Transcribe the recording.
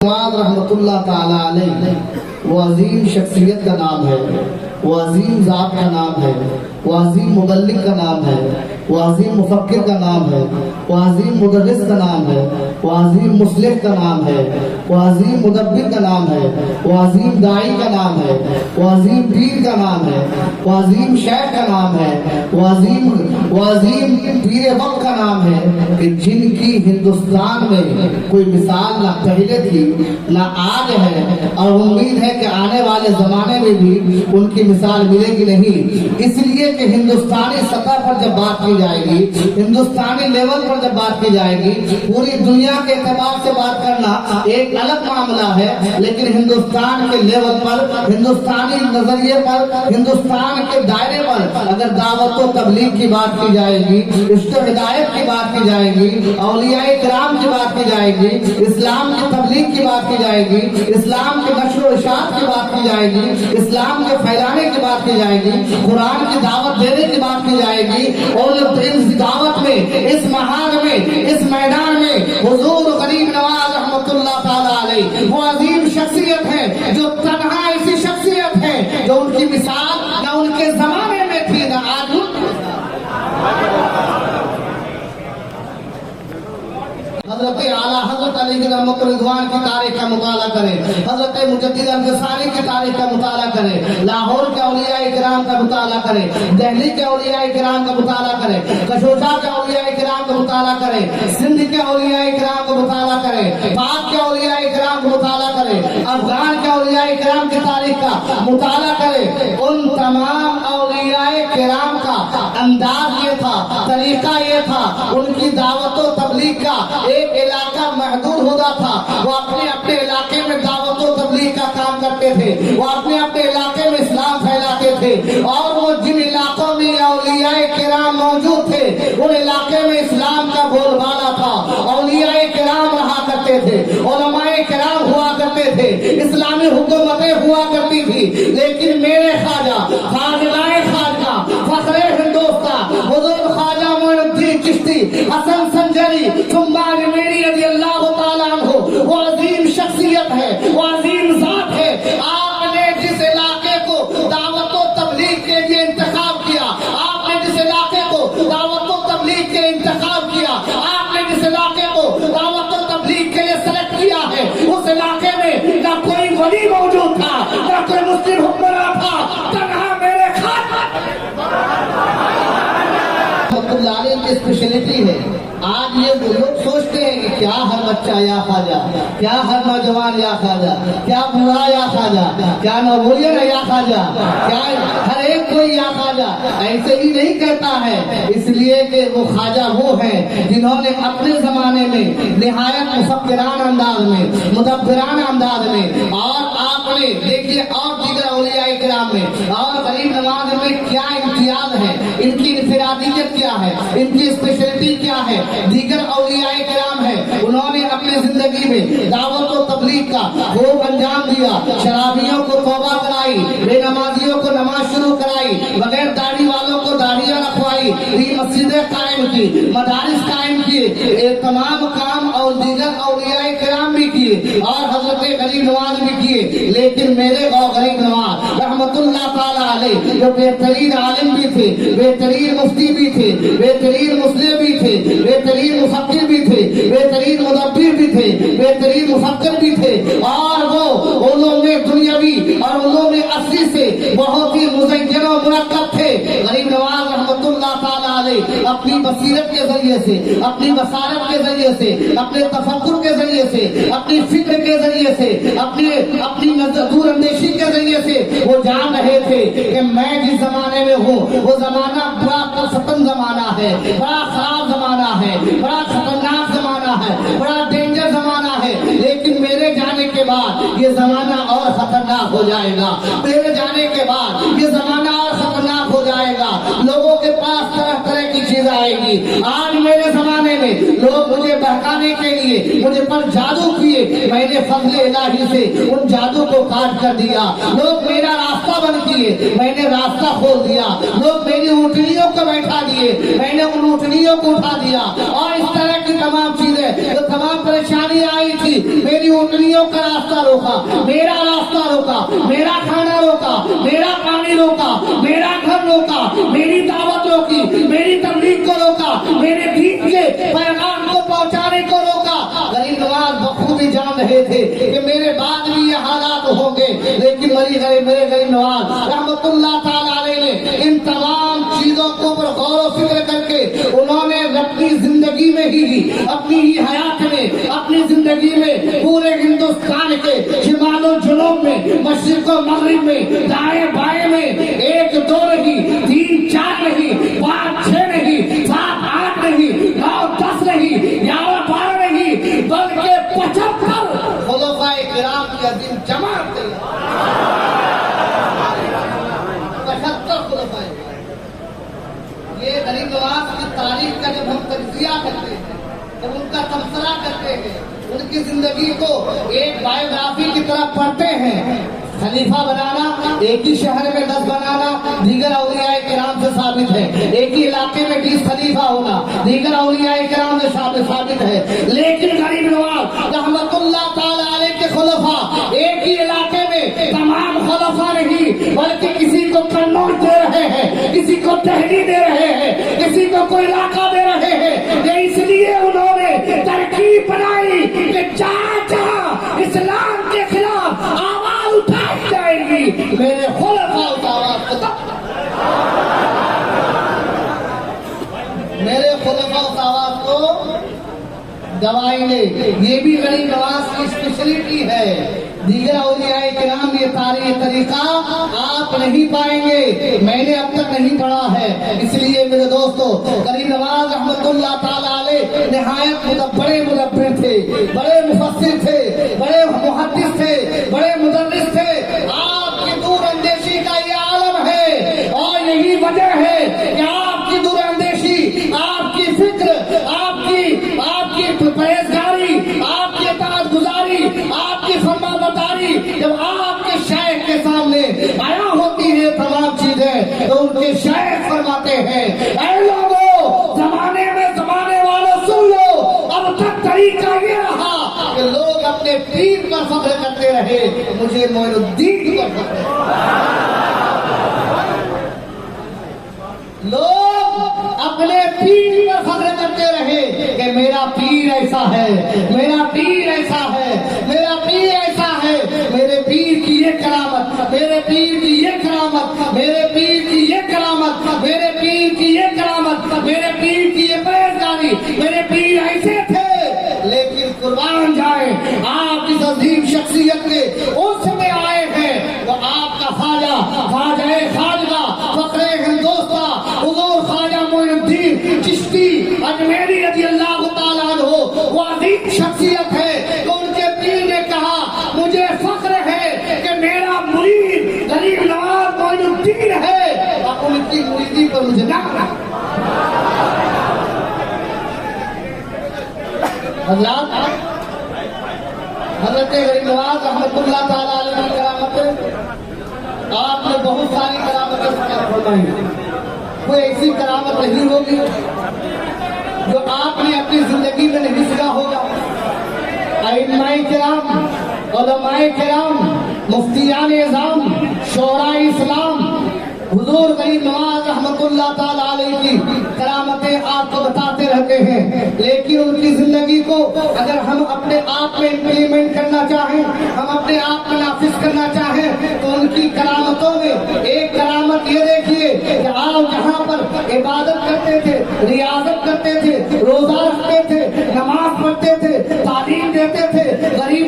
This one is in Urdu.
رحمۃ اللہ تعالی علیہ وہ عظیم شخصیت کا نام ہے، وہ عظیم ذات کا نام ہے، وہ عظیم مبلغ کا نام ہے، وہ عظیم مفکر کا نام ہے، وہ عظیم مدرس کا نام ہے، وہ عظیم مصلح کا نام ہے، وہ عظیم مدبر کا نام ہے، وہ عظیم داعی کا نام ہے، وہ عظیم پیر کا نام ہے، وہ عظیم شیخ کا نام ہے، وہ عظیم پیر وقت کا نام ہے کہ جن کی ہندوستان میں کوئی مثال نہ پہلے تھی نہ آج ہے، اور امید ہے کہ آنے والے زمانے میں بھی ان کی مثال ملے گی نہیں۔ اس لیے کہ ہندوستانی سطح پر جب بات کی جائے گی، ہندوستانی لیول پر جب بات کی جائے گی، پوری دنیا کے اعتبار سے بات کرنا ایک الگ معاملہ ہے، لیکن ہندوستان کے لیول پر، ہندوستانی نظریے پر، ہندوستان کے دائرے پر اگر دعوت و تبلیغ کی بات کی جائے گی، عشق و ہدایت کی بات کی جائے گی، اولیاء کرام کی بات کی جائے گی، اسلام کی تبلیغ کی بات کی جائے گی، اسلام کے نشر و اشاعت کی بات کی جائے گی، اسلام کے پھیلانے کی بات کی جائے گی، قرآن کی دعوت دینے کی بات کی جائے گی، اور اس دعوت میں، اس مہار میں، اس میدان میں حضور غریب نواز رحمۃ اللہ تعالی علیہ وہ عظیم شخصیت ہے، جو تنہا ایسی شخصیت ہے جو ان کی مثال نہ ان کے زمانے میں تھی نہ آج۔ حضرت اعلیٰ حضرت علی رحمۃ رضوان کی تاریخ کا مطالعہ کریں، حضرت مجدد انصاری کی تاریخ کا مطالعہ کریں، لاہور کے اولیاء کرام کا مطالعہ کریں، دہلی کے اولیاء کرام کا مطالعہ کریں، کشوشا کے اولیاء کرام کا مطالعہ کریں، سندھ کے اولیاء کرام کا مطالعہ کریں، پاک کے اولیاء کرام کا مطالعہ کریں، افغان کے اولیاء کرام کی تاریخ کا مطالعہ کریں۔ ان تمام اولیاء کرام کا انداز یہ تھا، طریقہ یہ تھا، ان کی دعوت و تبلیغ کا ایک علاقہ محدود ہوتا تھا، وہ اپنے اپنے علاقے میں دعوت و تبلیغ کا کام کرتے تھے، وہ اپنے اپنے علاقے میں اسلام پھیلاتے تھے، اور وہ جن علاقوں میں اولیاء کرام موجود تھے ان علاقے میں اسلام کا بول بالا تھا، اولیاء کرام رہا کرتے تھے، علماء کرام ہوا کرتے تھے، اسلامی حکومتیں ہوا کرتی تھی، لیکن میرے خواجہ خواجہ فخر ہندوستان حضور خواجہ معین الدین چشتی حسن سنجری ثمار میری رضی اللہ تعالیٰ عنہ وہ عظیم شخصیت ہے، وہ عظیم ذات ہے۔ آپ نے جس علاقے کو دعوت و تبلیغ کے لیے انتخاب کیا، آپ نے جس علاقے کو دعوت و تبلیغ کے انتخاب کیا، آپ نے جس علاقے کو دعوت و تبلیغ کے لیے سلیکٹ کیا ہے، اس علاقے میں نہ کوئی ولی موجود تھا، نہ کوئی مسلم حکمراں تھا، تنہا میرے اللہ کی اسپیشلٹی ہے۔ آج یہ لوگ سوچتے ہیں کہ کیا ہر بچہ یا خواجہ، کیا ہر نوجوان یا خواجہ، کیا بوڑھا یا خواجہ، کیا نوبولین یا خواجہ، کیا ہر ایک کوئی یا خواجہ، ایسے ہی نہیں کہتا ہے، اس لیے کہ وہ خواجہ وہ ہیں جنہوں نے اپنے زمانے میں نہایت مفکرانہ انداز میں، مدبرانہ انداز میں، اور آپ نے دیکھیے اور دیگر اولیاء کرام میں اور غریب نواز میں کیا امتیاز ہے، ان کی انفرادیت کیا ہے، ان کی اسپیشلٹی کیا ہے۔ دیگر اولیاء کرام ہیں، انہوں نے اپنی زندگی میں دعوت و تبلیغ کا خوب انجام دیا، شرابیوں کو توبہ کرائی، بے نمازیوں کو نماز شروع کرائی، بغیر داڑھی والوں کو داڑھیاں رکھوائی، مسجدیں قائم کی، مدارس قائم کیے، تمام کام اور دیگر اولیاء کرام بھی کیے اور حضرت غریب نواز بھی کیے، لیکن میرے غریب نواز رحمت اللہ تعالی علیہ جو بہترین عالم بھی تھے، بہترین مفتی بھی تھے، بہترین مسلم بھی تھے، بہترین مفکر بھی تھے، بہترین مدبر بھی تھے، بہترین مفکر بھی تھے، اور وہ علوم دنیاوی اور علوم اصلی سے بہت ہی مزین و مرکب تھے۔ غریب نواز رحمت اللہ تعالی علیہ اپنی بصیرت کے ذریعے سے، اپنی بصارت کے ذریعے سے، اپنے تفکر کے ذریعے سے، اپنی فکر کے ذریعے سے، اپنی دور اندیشی کے ذریعے سے وہ جان رہے تھے کہ میں جس زمانے میں ہوں وہ زمانہ بڑا پرفتن زمانہ ہے، بڑا خراب زمانہ ہے، بڑا خطرناک زمانہ ہے، بڑا ڈینجر زمانہ ہے، لیکن میرے جانے کے بعد یہ زمانہ اور خطرناک ہو جائے گا، میرے جانے کے بعد یہ زمانہ اور خطرناک ہو جائے گا، لوگوں کے پاس طرح طرح کی چیز آئے گی۔ آج میرے زمانے میں لوگ مجھے بہکانے کے لیے مجھے پر جادو کیے، میں نے فضل الہی سے ان جادو کو کاٹ کر دیا۔ لوگ میرا راستہ بند کیے، میں نے راستہ کھول دیا۔ لوگ میری اونٹنیوں کو بیٹھا دیے، میں نے ان اونٹنیوں کو اٹھا دیا۔ اور اس طرح کی تمام چیزیں، جو تمام پریشانی آئی تھی، میری اونٹنیوں کا راستہ روکا، میرا راستہ روکا، میرا کھانا روکا، میرا پانی روکا، میرا گھر روکا، میری دعوت روکی، میری تبلیغ کو روکا، میرے دین کے پیغام کو پہنچانے کو روکا۔ غریب نواز بخوبی جان رہے تھے کہ میرے بعد بھی یہ حالات ہوں گے، لیکن میرے غریب نواز رحمت اللہ تعالی علیہ نے ان تمام چیزوں کو پر غور و فکر کر کے انہوں نے اپنی زندگی میں ہی، اپنی ہی حیات میں، اپنی زندگی میں پورے ہندوستان کے شمال و جنوب میں، مشرق و مغرب میں، دائیں بائیں میں 1 2 نہیں، 3 4 نہیں، 5 6 نہیں، 7 8 نہیں، 9 10 نہیں، 11 12 نہیں، بلکہ 75 خلفائے کرام کی عظیم جماعت تھی۔ 75 خلفائے۔ یہ غریب نواز کی تاریخ کا جب ہم تجزیہ کرتے ہیں، جب ان کا تبصرہ کرتے ہیں، ان کی زندگی کو ایک بایوگرافی کی طرح پڑھتے ہیں، خلیفہ بنانا، ایک ہی شہر میں 10 بنانا دیگر اولیاء کرام سے ثابت ہے، ایک ہی علاقے میں 20 خلیفہ ہونا دیگر اولیاء کرام سے ثابت ہے، لیکن غریب نواز رحمت اللہ تعالی علیہ کے خلفاء ایک ہی علاقے میں تمام خلفاء نہیں، بلکہ کسی کو قنوج دے رہے ہیں، کسی کو دہلی دے رہے ہیں، کسی کو کوئی علاقہ دے رہے ہیں۔ یہ اس لیے انہوں نے ترکیب بنائی کہ جہاں جہاں اسلام کے خلاف آواز اٹھائی جائے گی، میرے خلفاء اس آواز کو دبائیں گے۔ یہ بھی غریب نواز کی اسپیشلٹی ہے۔ دیگر اولیاء کرام یہ طریقہ آپ نہیں پائیں گے، میں نے اب تک نہیں پڑھا ہے۔ اس لیے میرے دوستو، غریب نواز رحمت اللہ تعالی علیہ نہایت بڑے مدبر تھے، بڑے مفسر تھے، بڑے محدث تھے، بڑے مدرس تھے۔ آپ کی دور اندیشی کا یہ عالم ہے، اور یہی وجہ ہے کہ آپ کی دور اندیشی، آپ کی فکر، آپ کی پرہیزگاری، آپ کی اطاعت گزاری، آپ کی فرما برداری جب آپ کے شیخ کے سامنے آیا ہوتی ہے تمام چیزیں، تو ان کے شیخ فرماتے ہیں، اے لوگوں، زمانے میں زمانے والوں سن لو، اب تک طریقہ یہ رہا کہ لوگ اپنے پیر پر فخر کرتے رہے، مجھے معین الدین پر فخر ہے۔ لوگ اپنے پیر پر فخر کرتے رہے کہ میرا پیر ایسا ہے، میرا پیر ایسا ہے، میرا پیر ایسا ہے، میرے پیر کی یہ کرامت، میرے پیر کی یہ کرامت، میرے پیر کی یہ کرامت، میرے پیر کی یہ کرامت، میرے پیر کی یہ پرہیزگاری، میرے پیر ایسے تھے۔ لیکن قربان جائیں، آپ اس عظیم شخصیت کے اس میں آئے ہیں تو آپ کا خواجہ، خواجہ خواجہ، فخر ہندوستہ، حضور خواجہ معین الدین چشتی اجمیری رضی اللہ تعالیٰ عنہ، وہ عظیم شخصیت ہے تو ان کے پیر نے کہا، مجھے فخر ہے کہ میرا مرید غریب نواز معین الدین ہے، اور ان کی مریدی پر مجھے نام ہے۔ حضرت غریب نواز رحمت اللہ تعالیٰ علیہ کی کرامت، آپ نے بہت ساری کرامتیں فرمائی، کوئی ایسی کرامت نہیں ہوگی جو آپ نے اپنی زندگی میں نہیں سنا ہوگا۔ ائمہ کرام، علماء کرام، مفتیان اعظام، شعراء اسلام، حضور غریب نواز رحمت اللہ تعالیٰ علیہ کی کرامتیں آپ کو بتاتے رہتے ہیں، لیکن ان کی زندگی کو اگر ہم اپنے آپ میں امپلیمنٹ کرنا چاہیں، ہم اپنے آپ میں نافذ کرنا چاہیں، تو ان کی کرامتوں میں ایک کرامت یہ دیکھیے کہ آپ جہاں پر عبادت کرتے تھے، ریاضت کرتے تھے، روزہ رکھتے تھے، نماز پڑھتے تھے، تعلیم دیتے تھے، غریب